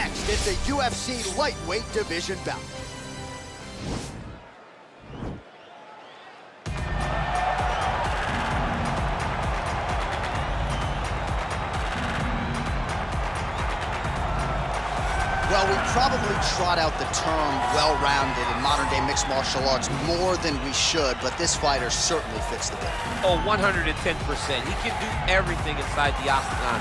next, it's a UFC lightweight division bout. Well, we probably trot out the term well-rounded in modern-day mixed martial arts more than we should, but this fighter certainly fits the bill. Oh, 110%. He can do everything inside the octagon.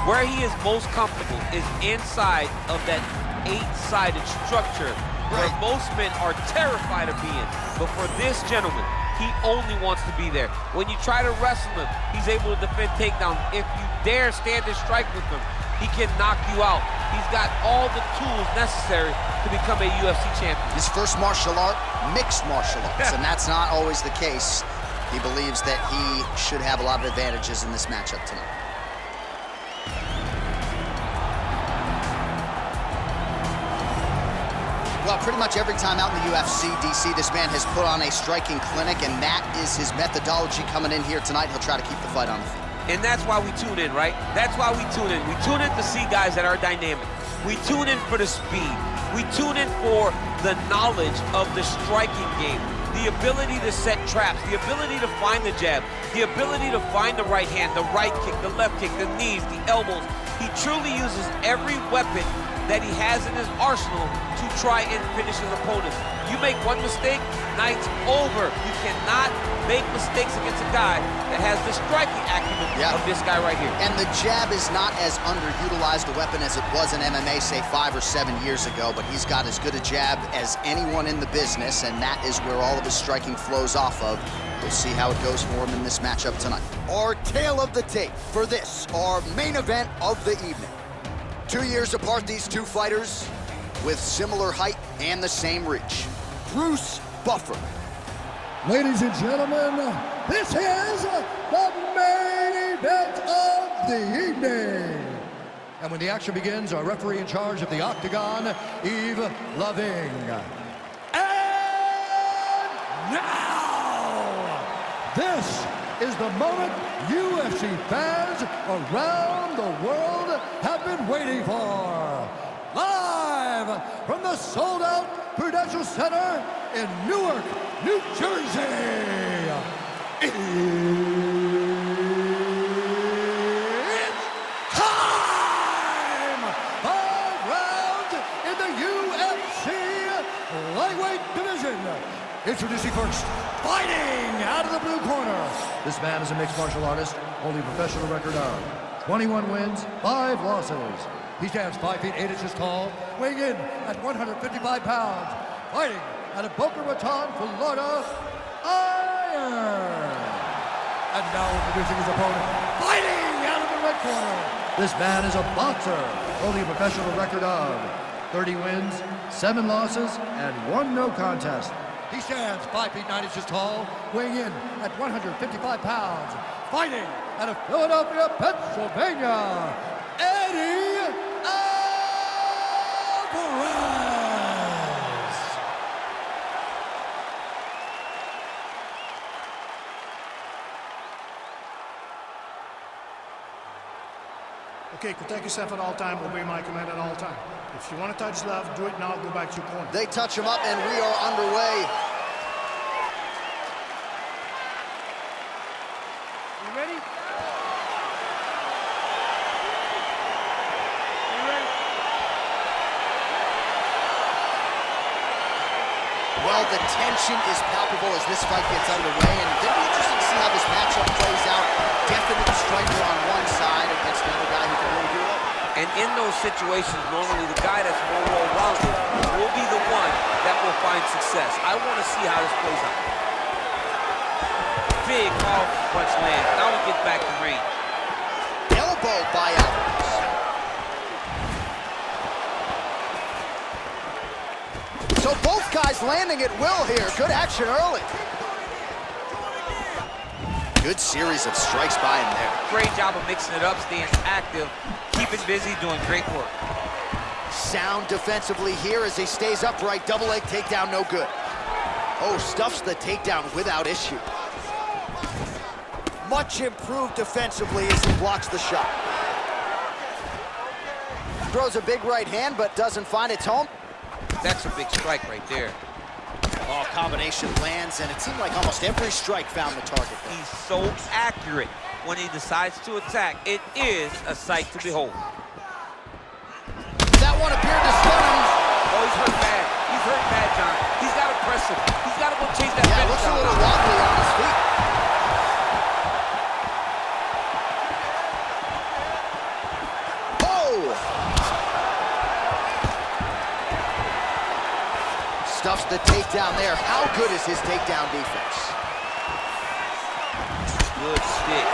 Where he is most comfortable is inside of that 8-sided structure, where most men are terrified of being. But for this gentleman, he only wants to be there. When you try to wrestle him, he's able to defend takedowns. If you dare stand and strike with him, he can knock you out. He's got all the tools necessary to become a UFC champion. His first martial art, mixed martial arts, and that's not always the case. He believes that he should have a lot of advantages in this matchup tonight. Well, pretty much every time out in the UFC, DC, this man has put on a striking clinic, and that is his methodology coming in here tonight. He'll try to keep the fight on the feet. And that's why we tune in, right? That's why we tune in. We tune in to see guys that are dynamic. We tune in for the speed. We tune in for the knowledge of the striking game, the ability to set traps, the ability to find the jab, the ability to find the right hand, the right kick, the left kick, the knees, the elbows. He truly uses every weapon that he has in his arsenal to try and finish his opponents. You make one mistake, night's over. You cannot make mistakes against a guy that has the striking acumen of this guy right here. And the jab is not as underutilized a weapon as it was in MMA, say 5 or 7 years ago, but he's got as good a jab as anyone in the business, and that is where all of his striking flows off of. We'll see how it goes for him in this matchup tonight. Our tale of the tape for this, our main event of the evening. 2 years apart, these two fighters with similar height and the same reach. Bruce Buffer. Ladies and gentlemen, this is the main event of the evening. And when the action begins, our referee in charge of the octagon, Yves Loving. And now, this is the moment UFC fans around the world have been waiting for. Live from the sold-out Prudential Center in Newark, New Jersey. It's time! 5 rounds in the UFC lightweight division. Introducing first, fighting out of the blue corner. This man is a mixed martial artist, holding a professional record of 21 wins, 5 losses. He stands 5 feet 8 inches tall, weighing in at 155 pounds, fighting out of Boca Raton, Florida, Iron. And now introducing his opponent, fighting out of the red corner. This man is a boxer, holding a professional record of 30 wins, 7 losses, and 1 no contest. He stands 5 feet 9 inches tall, weighing in at 155 pounds, fighting out of Philadelphia, Pennsylvania, Eddie Alvarez. Okay, protect yourself at all time, obey my command at all time. If you want to touch love, do it now, go back to your corner. They touch him up and we are underway. You ready? Well, the tension is palpable as this fight gets underway, and it'll be interesting to see how this matchup plays out. Definite striker on one side against another guy who can really do it. And in those situations, normally the guy that's more well-rounded will be the one that will find success. I want to see how this plays out. Big powerful punch lands. Now we get back to range. Elbow by Alvarez. So both guys landing at will here. Good action early. Good series of strikes by him there. Great job of mixing it up, staying active, keeping busy, doing great work. Sound defensively here as he stays upright. Double leg takedown, no good. Oh, stuffs the takedown without issue. Much improved defensively as he blocks the shot. throws a big right hand, but doesn't find its home. That's a big strike right there. Oh, combination lands, and it seemed like almost every strike found the target there. He's so accurate when he decides to attack. It is a sight to behold. That one appeared to stun him. Oh, he's hurt bad. He's hurt bad, John. He's got to press him. He's got to go chase that Yeah, finish looks a down. little wobbly on his feet. Stuffs the takedown there. How good is his takedown defense? Good stick.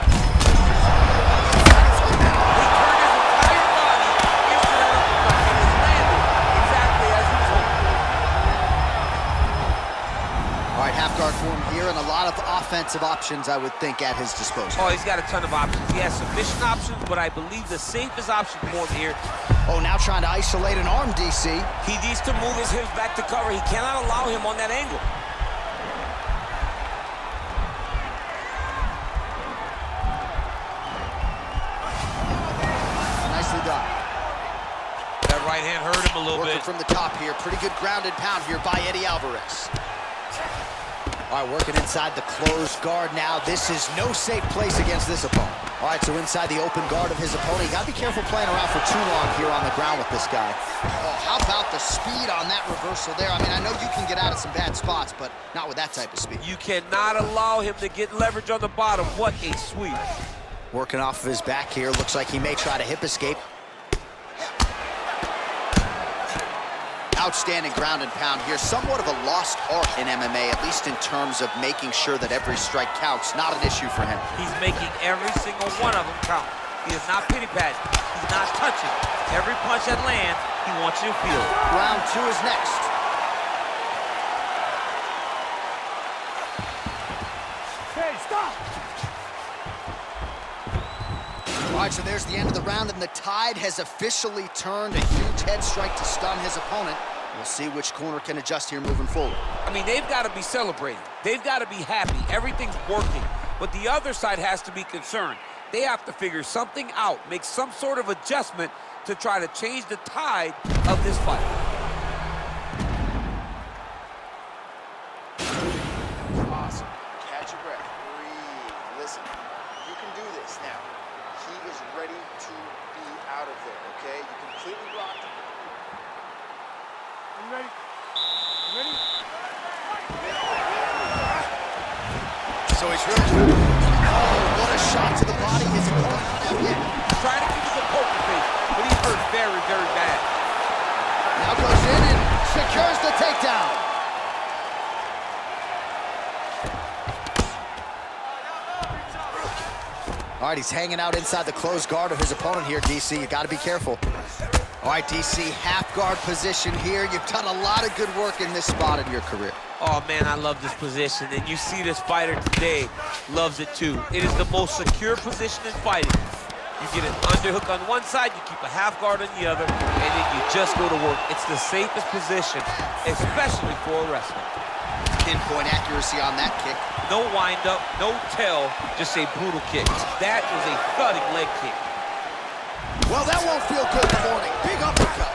He turned his entire body into that uppercut and it's landed exactly as he was hoping. All right, half guard form here, and a lot of offensive options, I would think, at his disposal. Oh, he's got a ton of options. He has submission options, but I believe the safest option for him here. Oh, now trying to isolate an arm, DC. He needs to move his hips back to cover. He cannot allow him on that angle. Nicely done. That right hand hurt him a little Working bit. from the top here. Pretty good grounded pound here by Eddie Alvarez. All right, working inside the closed guard now. This is no safe place against this opponent. All right, so inside the open guard of his opponent. You got to be careful playing around for too long here on the ground with this guy. Oh, how about the speed on that reversal there? I mean, I know you can get out of some bad spots, but not with that type of speed. You cannot allow him to get leverage on the bottom. What a sweep. Working off of his back here. Looks like he may try to hip escape. Outstanding ground and pound here. Somewhat of a lost art in MMA, at least in terms of making sure that every strike counts. Not an issue for him. He's making every single one of them count. He is not pity-patting. He's not touching. Every punch that lands, he wants you to feel it. Round two is next. Hey, stop! All right, so there's the end of the round, and the tide has officially turned. A huge head strike to stun his opponent. We'll see which corner can adjust here moving forward. I mean, they've got to be celebrating. They've got to be happy. Everything's working. But the other side has to be concerned. They have to figure something out, make some sort of adjustment to try to change the tide of this fight. Awesome. Catch your breath. Breathe. Listen, you can do this now. He is ready to be out of there, okay? You completely blocked. You ready? You ready? So he's really... Oh, what a shot to the body. His opponent not out yet. Trying to keep us a poker face, but he's hurt very, very bad. Now goes in and secures the takedown. All right, he's hanging out inside the closed guard of his opponent here, DC. You got to be careful. All right, DC, half guard position here. You've done a lot of good work in this spot in your career. Oh, man, I love this position. And you see this fighter today loves it, too. It is the most secure position in fighting. You get an underhook on one side, you keep a half guard on the other, and then you just go to work. It's the safest position, especially for a wrestler. Pinpoint accuracy on that kick. No wind-up, no tell, just a brutal kick. That is a thudding leg kick. Well, that won't feel good in the morning. Big uppercut.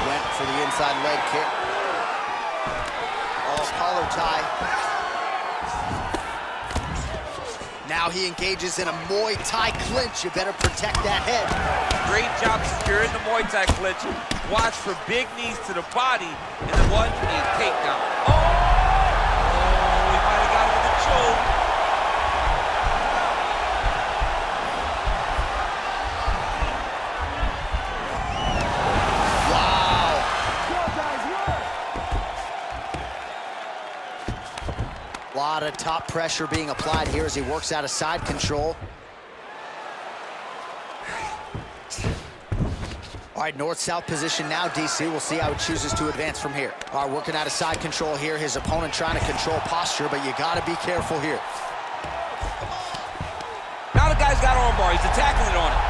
Went for the inside leg kick. Oh, collar tie. Now he engages in a Muay Thai clinch. You better protect that head. Great job securing the Muay Thai clinch. Watch for big knees to the body, and then what? A takedown. Oh! Oh, he might have got him with a choke. A lot of top pressure being applied here as he works out of side control. All right, north-south position now, DC. We'll see how he chooses to advance from here. All right, working out of side control here. His opponent trying to control posture, but you got to be careful here. Now the guy's got armbar. He's attacking it on him.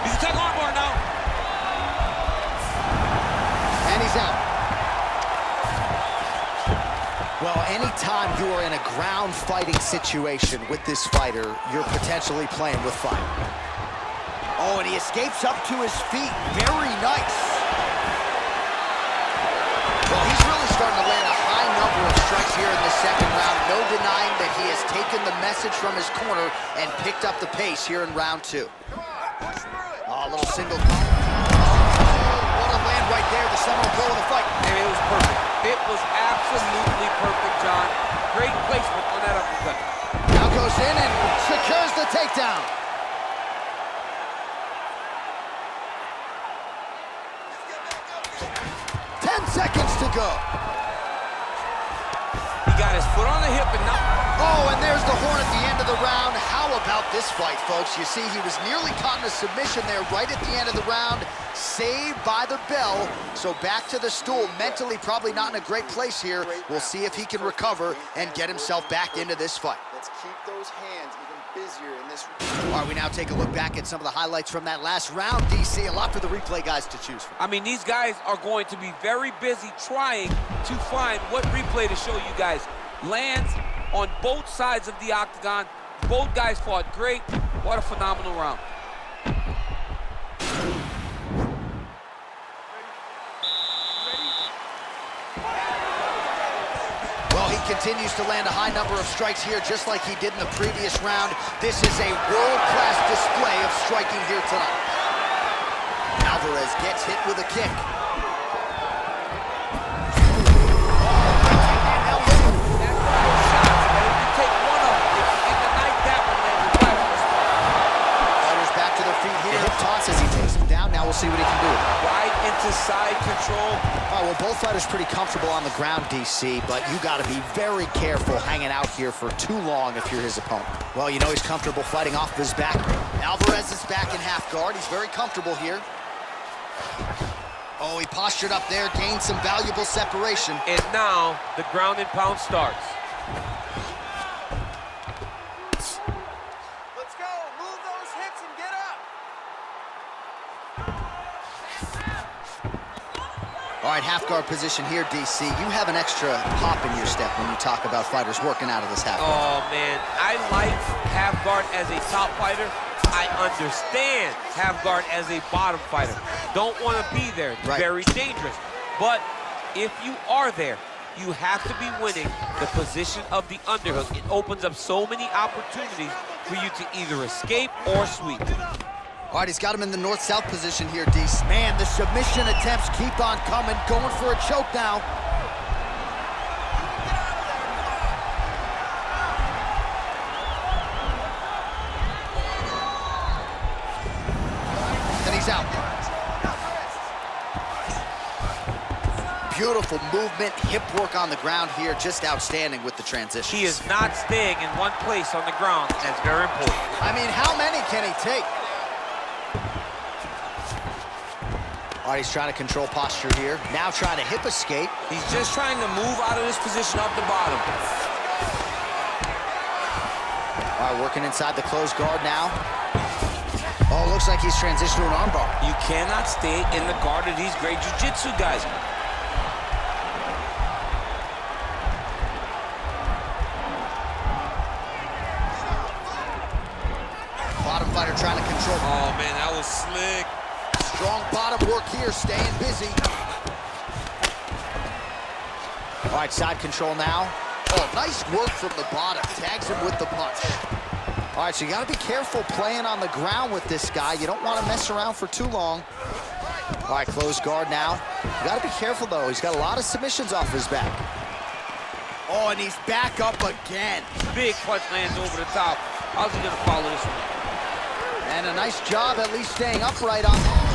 He's attacking armbar now. you are in a ground fighting situation with this fighter, you're potentially playing with fire. Oh, and he escapes up to his feet. Very nice. Well, he's really starting to land a high number of strikes here in the second round. No denying that he has taken the message from his corner and picked up the pace here in round 2. Oh, a little single column. What a land right there, the seminal blow of the fight. And it was perfect. It was absolutely perfect, John. Great placement on that uppercut. Now goes in and secures the takedown. Seconds to go. He got his foot on the hip and now... Oh, and there's the horn at the end of the round. How about this fight, folks? You see, he was nearly caught in a submission there right at the end of the round. Saved by the bell. So back to the stool. Mentally probably not in a great place here. We'll see if he can recover and get himself back into this fight. Let's keep those hands even busier in this. All right, we now take a look back at some of the highlights from that last round, DC. A lot for the replay guys to choose from. I mean, these guys are going to be very busy trying to find what replay to show you guys. Lands on both sides of the octagon. Both guys fought great. What a phenomenal round. Well, he continues to land a high number of strikes here, just like he did in the previous round. This is a world-class display of striking here tonight. Alvarez gets hit with a kick. As he takes him down, now we'll see what he can do. Right into side control. Oh, well, both fighters pretty comfortable on the ground, DC, but you got to be very careful hanging out here for too long if you're his opponent. Well, you know he's comfortable fighting off his back. Alvarez is back in half guard. He's very comfortable here. Oh, he postured up there, gained some valuable separation. And now the ground and pound starts. All right, half guard position here, DC. You have an extra hop in your step when you talk about fighters working out of this half guard. Oh, man, I like half guard as a top fighter. I understand half guard as a bottom fighter. Don't want to be there. It's very dangerous. But if you are there, you have to be winning the position of the underhook. It opens up so many opportunities for you to either escape or sweep. All right, he's got him in the north-south position here, DC. Man, the submission attempts keep on coming, going for a choke now. And he's out. Beautiful movement, hip work on the ground here, just outstanding with the transition. He is not staying in one place on the ground, and that's very important. I mean, how many can he take? All right, he's trying to control posture here. Now trying to hip escape. He's just trying to move out of this position up the bottom. All right, working inside the closed guard now. Oh, looks like he's transitioned to an armbar. You cannot stay in the guard of these great jiu-jitsu guys. Bottom fighter trying to control. Oh, man, that was slick. Strong bottom work here, staying busy. All right, side control now. Oh, nice work from the bottom. Tags him with the punch. All right, so you got to be careful playing on the ground with this guy. You don't want to mess around for too long. All right, closed guard now. You got to be careful, though. He's got a lot of submissions off his back. Oh, and he's back up again. Big punch lands over the top. How's he going to follow this one? And a nice job at least staying upright on that.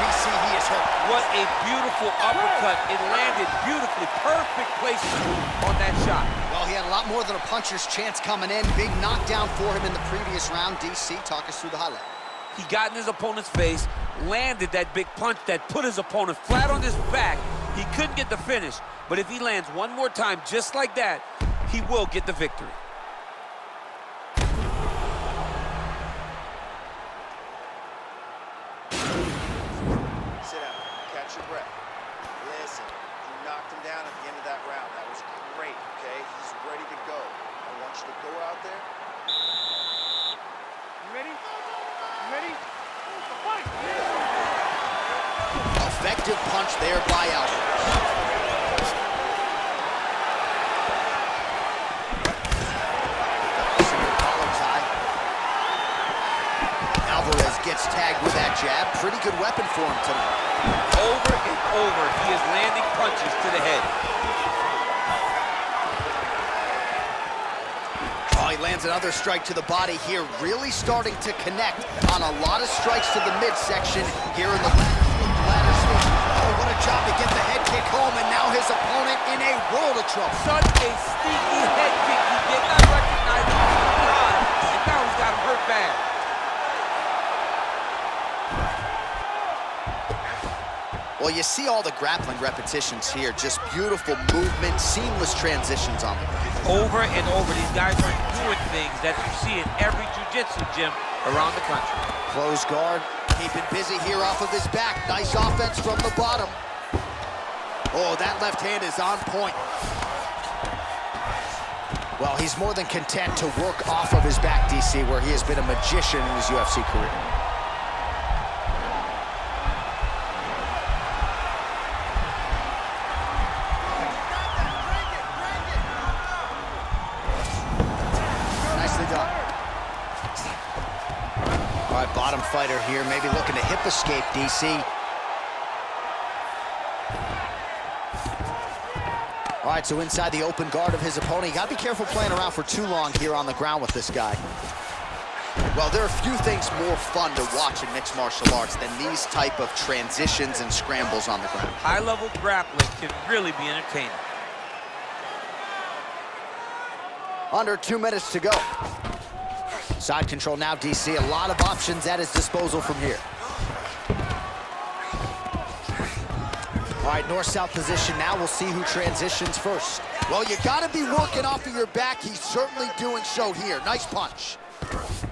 DC, he is hurt. What a beautiful uppercut. It landed beautifully. Perfect placement on that shot. Well, he had a lot more than a puncher's chance coming in. Big knockdown for him in the previous round. DC, talk us through the highlight. He got in his opponent's face, landed that big punch that put his opponent flat on his back. He couldn't get the finish, but if he lands one more time just like that, he will get the victory. Sit down, catch your breath. Listen, do knocked him down at the end of that round. That was great, okay? He's ready to go. I want you to go out there. You ready? You ready? Fight! Effective punch there by Alvarez. Alvarez gets tagged with that jab. Pretty good weapon for him tonight. Over and over, he is landing punches to the head. Oh, he lands another strike to the body here, really starting to connect on a lot of strikes to the midsection here in the ladder stage. Oh, what a job to get the head kick home, and now his opponent in a world of trouble. Such a sneaky head kick. He did not recognize him from behind, and now he's got him hurt bad. Well, you see all the grappling repetitions here. Just beautiful movement, seamless transitions on the ground. Over and over, these guys are doing things that you see in every jiu-jitsu gym around the country. Close guard, keeping busy here off of his back. Nice offense from the bottom. Oh, that left hand is on point. Well, he's more than content to work off of his back, DC, where he has been a magician in his UFC career. All right, bottom fighter here, maybe looking to hip escape, DC. All right, so inside the open guard of his opponent. You gotta be careful playing around for too long here on the ground with this guy. Well, there are few things more fun to watch in mixed martial arts than these type of transitions and scrambles on the ground. High-level grappling can really be entertaining. Under 2 minutes to go. Side control now, DC. A lot of options at his disposal from here. All right, north-south position now. We'll see who transitions first. Well, you gotta be working off of your back. He's certainly doing so here. Nice punch.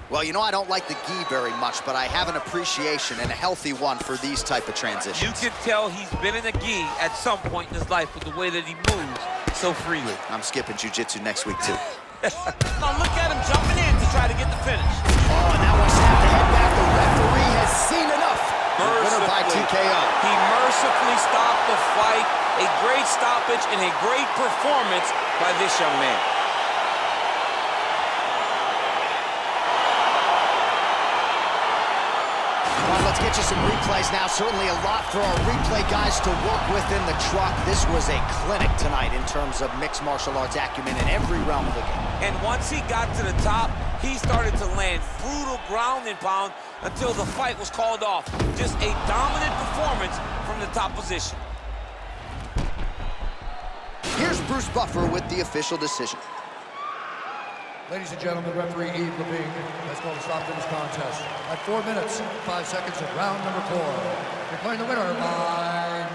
Well, you know I don't like the gi very much, but I have an appreciation and a healthy one for these type of transitions. You can tell he's been in a gi at some point in his life with the way that he moves so freely. I'm skipping jiu-jitsu next week, too. Now look at him jumping in to try to get the finish. Oh, and that one snapped the head back. The referee has seen enough. Winner by TKO. He mercifully stopped the fight. A great stoppage and a great performance by this young man. All right, let's get you some replays now. Certainly a lot for our replay guys to work with in the truck. This was a clinic tonight in terms of mixed martial arts acumen in every realm of the game. And once he got to the top, he started to land brutal ground and pound until the fight was called off. Just a dominant performance from the top position. Here's Bruce Buffer with the official decision. Ladies and gentlemen, referee Yves Levine has called a stop to this contest at 4 minutes, 5 seconds of round number 4. Declaring the winner by